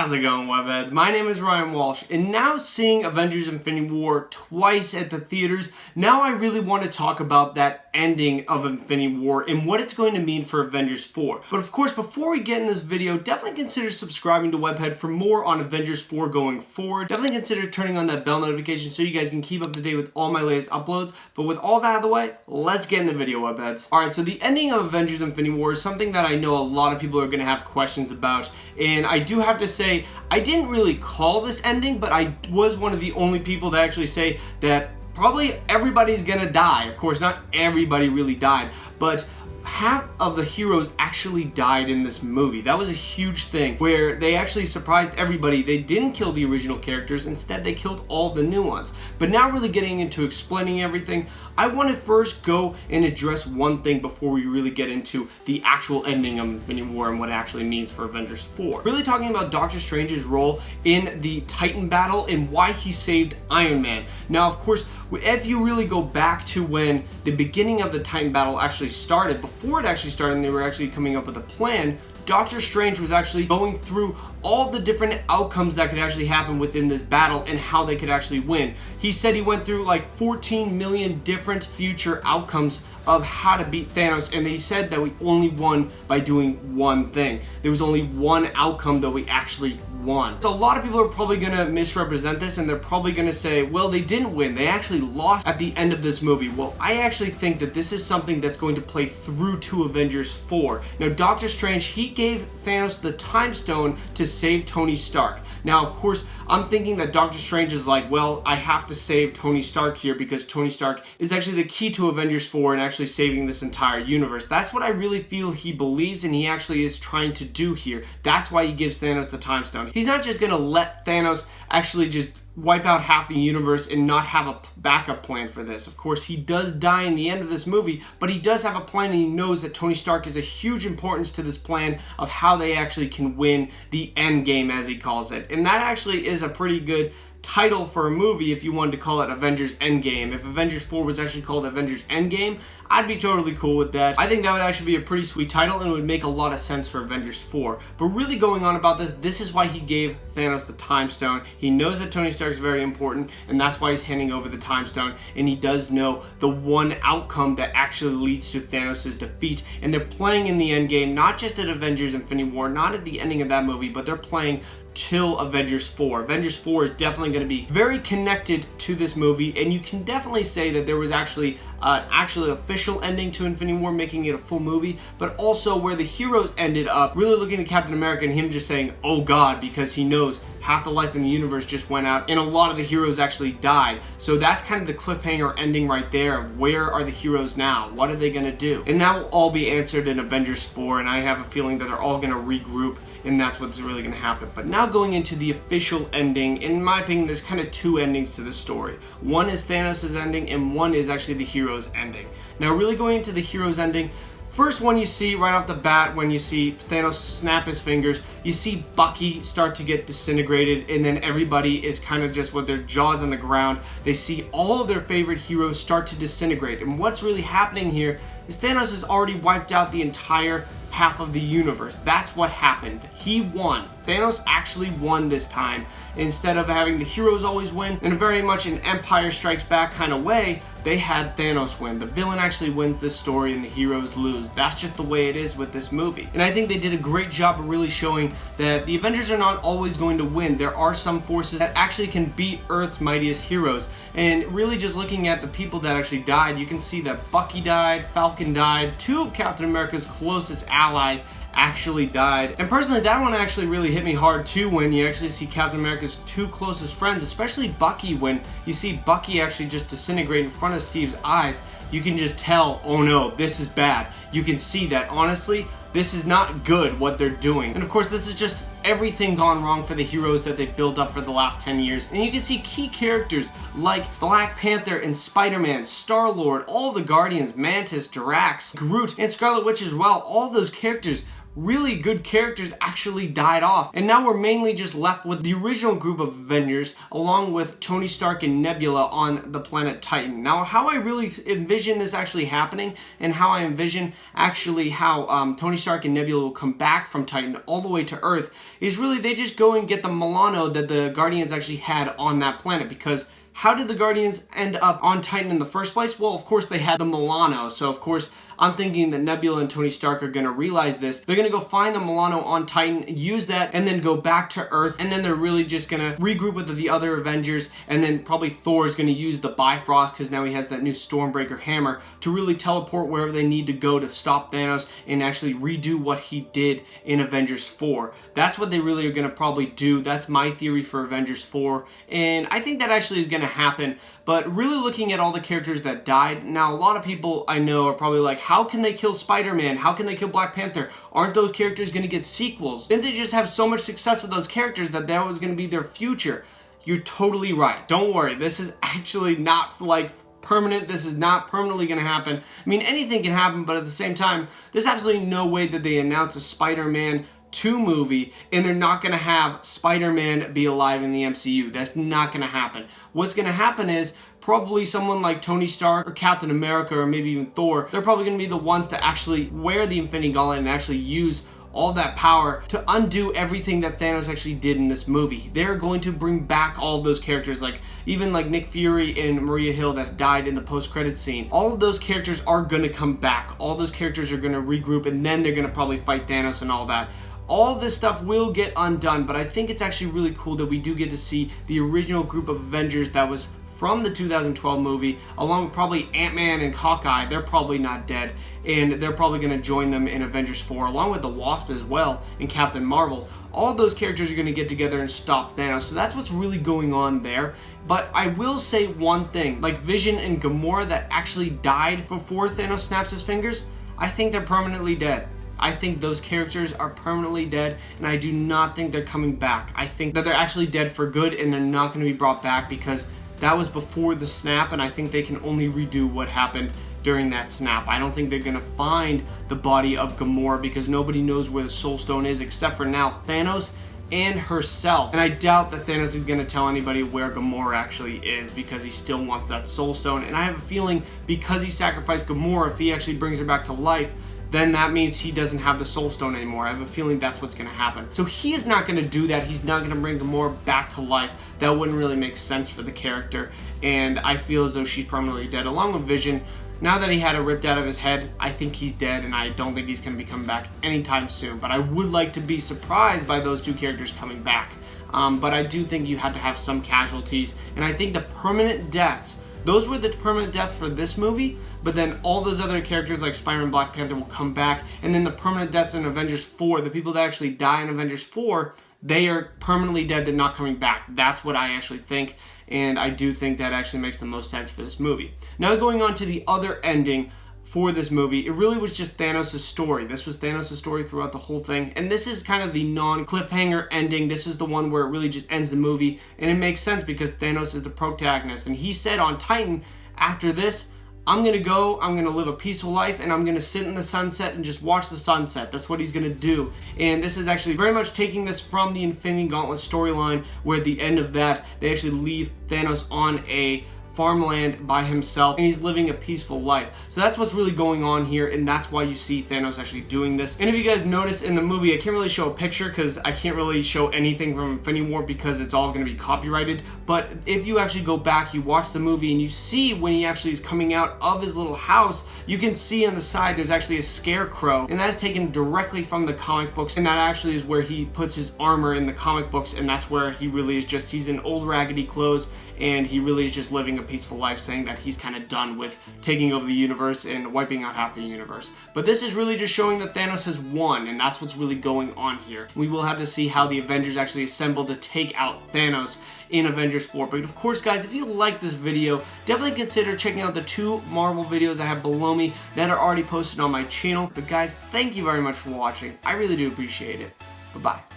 How's it going, Webheads? My name is Ryan Walsh, and now seeing Avengers Infinity War twice at the theaters, now I really want to talk about that ending of Infinity War and what it's going to mean for Avengers 4. But of course, before we get in this video, definitely consider subscribing to Webhead for more on Avengers 4 going forward. Definitely consider turning on that bell notification so you guys can keep up to date with all my latest uploads. But with all that out of the way, let's get in the video, Webheads. Alright, so the ending of Avengers Infinity War is something that I know a lot of people are going to have questions about, and I do have to say, I didn't really call this ending, but I was one of the only people to actually say that probably everybody's gonna die. Of course, not everybody really died, but half of the heroes actually died in this movie. That was a huge thing, where they actually surprised everybody. They didn't kill the original characters, instead they killed all the new ones. But now really getting into explaining everything, I want to first go and address one thing before we really get into the actual ending of Infinity War and what it actually means for Avengers 4. Really talking about Doctor Strange's role in the Titan battle and why he saved Iron Man. Now, of course, if you really go back to when the beginning of the Titan battle actually started, before it actually started and they were actually coming up with a plan, Doctor Strange was actually going through all the different outcomes that could actually happen within this battle and how they could actually win. He said he went through like 14 million different future outcomes of how to beat Thanos, and he said that we only won by doing one thing. There was only one outcome that we actually won. So a lot of people are probably gonna misrepresent this, and they're probably gonna say, well, they didn't win, they actually lost at the end of this movie. Well, I actually think that this is something that's going to play through to Avengers 4. Now, Doctor Strange, he gave Thanos the Time Stone to save Tony Stark. Now, of course, I'm thinking that Doctor Strange is like, well, I have to save Tony Stark here because Tony Stark is actually the key to Avengers 4 and actually saving this entire universe. That's what I really feel he believes and he actually is trying to do here. That's why he gives Thanos the Time Stone. He's not just gonna let Thanos actually just wipe out half the universe and not have a backup plan for this. Of course, he does die in the end of this movie, but he does have a plan, and he knows that Tony Stark is a huge importance to this plan of how they actually can win the end game, as he calls it. And that actually is a pretty good title for a movie if you wanted to call it Avengers Endgame. If Avengers 4 was actually called Avengers Endgame, I'd be totally cool with that. I think that would actually be a pretty sweet title and it would make a lot of sense for Avengers 4. But really going on about this is why he gave Thanos the Time Stone. He knows that Tony Stark is very important, and that's why he's handing over the Time Stone, and he does know the one outcome that actually leads to Thanos' defeat. And they're playing in the endgame, not just at Avengers Infinity War, not at the ending of that movie, but they're playing till Avengers 4. Avengers 4 is definitely going to be very connected to this movie, and you can definitely say that there was actually an official ending to Infinity War, making it a full movie, but also where the heroes ended up really looking at Captain America and him just saying, oh God, because he knows half the life in the universe just went out and a lot of the heroes actually died. So that's kind of the cliffhanger ending right there of where are the heroes now? What are they going to do? And that will all be answered in Avengers 4, and I have a feeling that they're all going to regroup, and that's what's really going to happen. But now going into the official ending, in my opinion, there's kind of two endings to this story. One is Thanos' ending, and one is actually the heroes' ending. Now, really going into the heroes' ending, first one you see right off the bat when you see Thanos snap his fingers, you see Bucky start to get disintegrated, and then everybody is kind of just with their jaws on the ground. They see all of their favorite heroes start to disintegrate. And what's really happening here is Thanos has already wiped out the entire half of the universe. That's what happened. He won. Thanos actually won this time. Instead of having the heroes always win, in a very much an Empire Strikes Back kind of way, they had Thanos win. The villain actually wins this story and the heroes lose. That's just the way it is with this movie. And I think they did a great job of really showing that the Avengers are not always going to win. There are some forces that actually can beat Earth's mightiest heroes. And really just looking at the people that actually died, you can see that Bucky died, Falcon died, two of Captain America's closest allies actually died. And personally, that one actually really hit me hard too, when you actually see Captain America's two closest friends, especially Bucky. When you see Bucky actually just disintegrate in front of Steve's eyes, you can just tell, oh no, this is bad. You can see that, honestly, this is not good what they're doing. And of course, this is just everything gone wrong for the heroes that they've built up for the last 10 years. And you can see key characters like Black Panther and Spider-Man, Star-Lord, all the Guardians, Mantis, Drax, Groot, and Scarlet Witch as well. All those characters really good characters actually died off. And now we're mainly just left with the original group of Avengers along with Tony Stark and Nebula on the planet Titan. Now, how I really envision this actually happening and how I envision actually how Tony Stark and Nebula will come back from Titan all the way to Earth is really they just go and get the Milano that the Guardians actually had on that planet. Because how did the Guardians end up on Titan in the first place? Well, of course they had the Milano, so of course I'm thinking that Nebula and Tony Stark are going to realize this. They're going to go find the Milano on Titan, use that, and then go back to Earth, and then they're really just going to regroup with the other Avengers, and then probably Thor is going to use the Bifrost, because now he has that new Stormbreaker hammer, to really teleport wherever they need to go to stop Thanos and actually redo what he did in Avengers 4. That's what they really are going to probably do. That's my theory for Avengers 4, and I think that actually is going to happen. But really looking at all the characters that died, now a lot of people I know are probably like, how can they kill Spider-Man? How can they kill Black Panther? Aren't those characters going to get sequels? Didn't they just have so much success with those characters that was going to be their future? You're totally right. Don't worry. This is actually not like permanent. This is not permanently going to happen. I mean, anything can happen, but at the same time, there's absolutely no way that they announce a Spider-Man 2 movie and they're not going to have Spider-Man be alive in the MCU. That's not going to happen. What's going to happen is probably someone like Tony Stark or Captain America or maybe even Thor, they're probably going to be the ones to actually wear the Infinity Gauntlet and actually use all that power to undo everything that Thanos actually did in this movie. They're going to bring back all of those characters, like even like Nick Fury and Maria Hill that died in the post-credits scene. All of those characters are going to come back. All those characters are going to regroup, and then they're going to probably fight Thanos and all that. All this stuff will get undone, but I think it's actually really cool that we do get to see the original group of Avengers that was from the 2012 movie, along with probably Ant-Man and Hawkeye. They're probably not dead, and they're probably going to join them in Avengers 4, along with the Wasp as well, and Captain Marvel. All of those characters are going to get together and stop Thanos, so that's what's really going on there. But I will say one thing, like Vision and Gamora that actually died before Thanos snaps his fingers, I think they're permanently dead. I think those characters are permanently dead, and I do not think they're coming back. I think that they're actually dead for good, and they're not going to be brought back because that was before the snap, and I think they can only redo what happened during that snap. I don't think they're going to find the body of Gamora because nobody knows where the Soul Stone is except for now Thanos and herself. And I doubt that Thanos is going to tell anybody where Gamora actually is because he still wants that Soul Stone. And I have a feeling because he sacrificed Gamora, if he actually brings her back to life, then that means he doesn't have the Soul Stone anymore. I have a feeling that's what's going to happen. So he is not going to do that. He's not going to bring Gamora back to life. That wouldn't really make sense for the character. And I feel as though she's permanently dead. Along with Vision, now that he had it ripped out of his head, I think he's dead, and I don't think he's going to be coming back anytime soon. But I would like to be surprised by those two characters coming back. But I do think you have to have some casualties. And I think the permanent deaths, those were the permanent deaths for this movie, but then all those other characters like Spider-Man and Black Panther will come back, and then the permanent deaths in Avengers 4, the people that actually die in Avengers 4, they are permanently dead and not coming back. That's what I actually think, and I do think that actually makes the most sense for this movie. Now going on to the other ending for this movie, it really was just Thanos' story. This was Thanos' story throughout the whole thing, and this is kind of the non-cliffhanger ending. This is the one where it really just ends the movie, and it makes sense because Thanos is the protagonist, and he said on Titan, after this, I'm going to live a peaceful life, and I'm going to sit in the sunset and just watch the sunset. That's what he's going to do. And this is actually very much taking this from the Infinity Gauntlet storyline, where at the end of that, they actually leave Thanos on a farmland by himself, and he's living a peaceful life. So that's what's really going on here, and that's why you see Thanos actually doing this. And if you guys notice in the movie, I can't really show a picture because I can't really show anything from Infinity War because it's all going to be copyrighted. But if you actually go back, you watch the movie, and you see when he actually is coming out of his little house, you can see on the side there's actually a scarecrow, and that is taken directly from the comic books, and that actually is where he puts his armor in the comic books, and that's where he really is just, he's in old raggedy clothes, and he really is just living a peaceful life, saying that he's kind of done with taking over the universe and wiping out half the universe. But this is really just showing that Thanos has won, and that's what's really going on here. We will have to see how the Avengers actually assemble to take out Thanos in Avengers 4. But of course, guys, if you like this video, definitely consider checking out the 2 Marvel videos I have below me that are already posted on my channel. But guys, thank you very much for watching. I really do appreciate it. Bye-bye.